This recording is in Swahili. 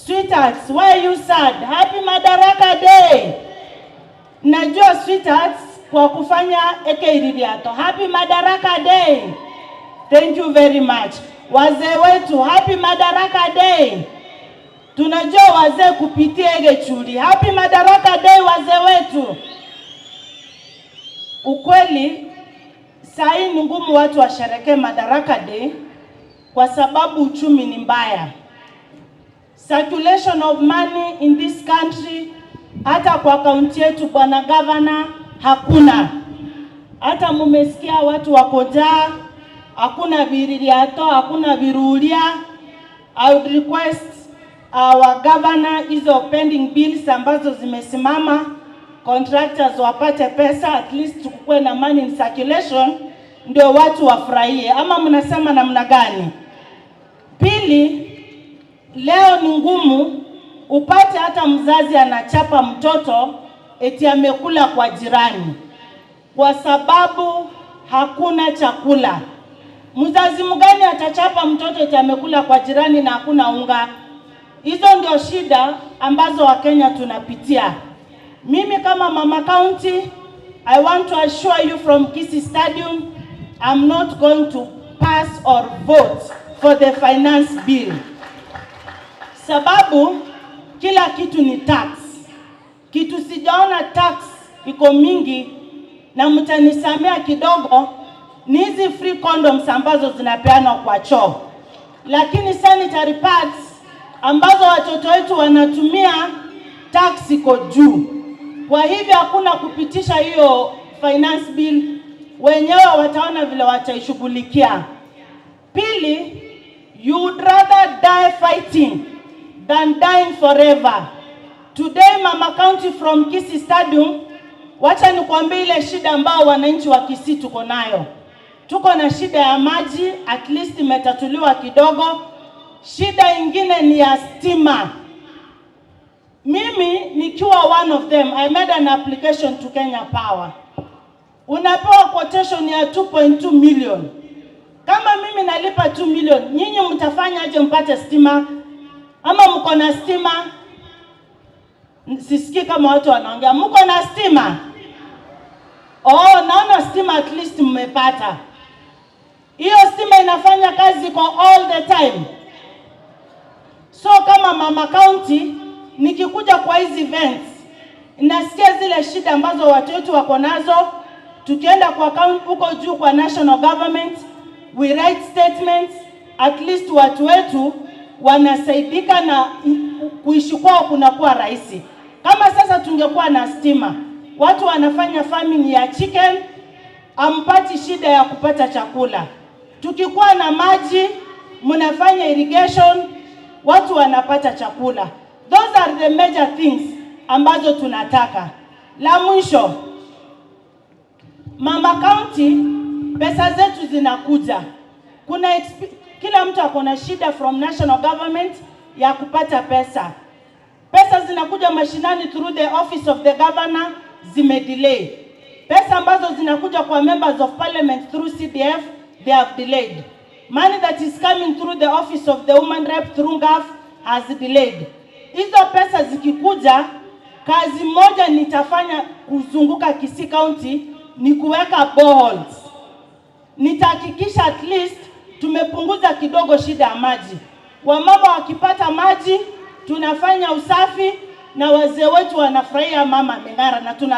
Sweethearts, why are you sad? Happy Madaraka Day. Najua sweethearts kwa kufanya ekeiridiato. Happy Madaraka Day. Thank you very much. Wazee wetu, Happy Madaraka Day. Tunajua wazee kupitia egechuri. Happy Madaraka Day wazee wetu. Ukweli, sahi ni ngumu watu washerehekee Madaraka Day kwa sababu uchumi ni mbaya. Circulation of money in this country, hata kwa kaunti yetu bwana governor, hakuna. Hata mumesikia watu wako njaa, hakuna viririato, hakuna virulia. I would request our governor hizo pending bills ambazo zimesimama, contractors wapate pesa, at least tukue na money in circulation, ndio watu wafurahie. Ama mnasema namna gani? Pili, leo ni ngumu upate hata mzazi anachapa mtoto eti amekula kwa jirani kwa sababu hakuna chakula. Mzazi mgani atachapa mtoto eti amekula kwa jirani na hakuna unga? Hizo ndio shida ambazo Wakenya tunapitia. Mimi kama mama county, I want to assure you from Kisii Stadium, I'm not going to pass or vote for the finance bill. Sababu kila kitu ni tax. Kitu sijaona tax iko mingi na mtanisamea kidogo ni hizi free condoms ambazo zinapeanwa kwa choo. Lakini sanitary pads ambazo watoto wetu wanatumia, tax iko juu. Kwa hivyo hakuna kupitisha hiyo finance bill, wenyewe wataona vile wataishughulikia. Pili, you would rather die fighting than dying forever. Today Mama County from Kisii Stadium, wacha nikwambie ile shida ambao wananchi wa Kisii tuko nayo. Tuko na shida ya maji, at least imetatuliwa kidogo. Shida ingine ni ya stima. Mimi nikiwa one of them, I made an application to Kenya Power. Unapewa quotation ya 2.2 million. Kama mimi nalipa 2 million, nyinyi mtafanya aje mpate stima? Ama mko na stima? Sisikii kama watu wanaongea. Mko na stima? Oh, naona stima at least mmepata. Hiyo stima inafanya kazi kwa all the time. So kama Mama County, nikikuja kwa hizi events, nasikia zile shida ambazo watu wetu wako nazo. Tukienda kwa county huko juu kwa national government, we write statements, at least watu wetu wanasaidika na kuishi kwao kunakuwa rahisi. Kama sasa tungekuwa na stima, watu wanafanya farming ya chicken, ampati shida ya kupata chakula. Tukikuwa na maji, mnafanya irrigation, watu wanapata chakula. Those are the major things ambazo tunataka. La mwisho, Mama County, pesa zetu zinakuja. Kila mtu akona shida from national government ya kupata pesa. Pesa zinakuja mashinani through the office of the governor, zimedelay. Pesa ambazo zinakuja kwa members of parliament through CDF, they have delayed. Money that is coming through the office of the woman rep through GAF has delayed. Hizo pesa zikikuja, kazi moja nitafanya kuzunguka Kisii County ni kuweka boreholes. Nitahakikisha at least tumepunguza kidogo shida ya maji. Wamama wakipata maji, tunafanya usafi na wazee wetu wanafurahia mama ameng'ara na tuna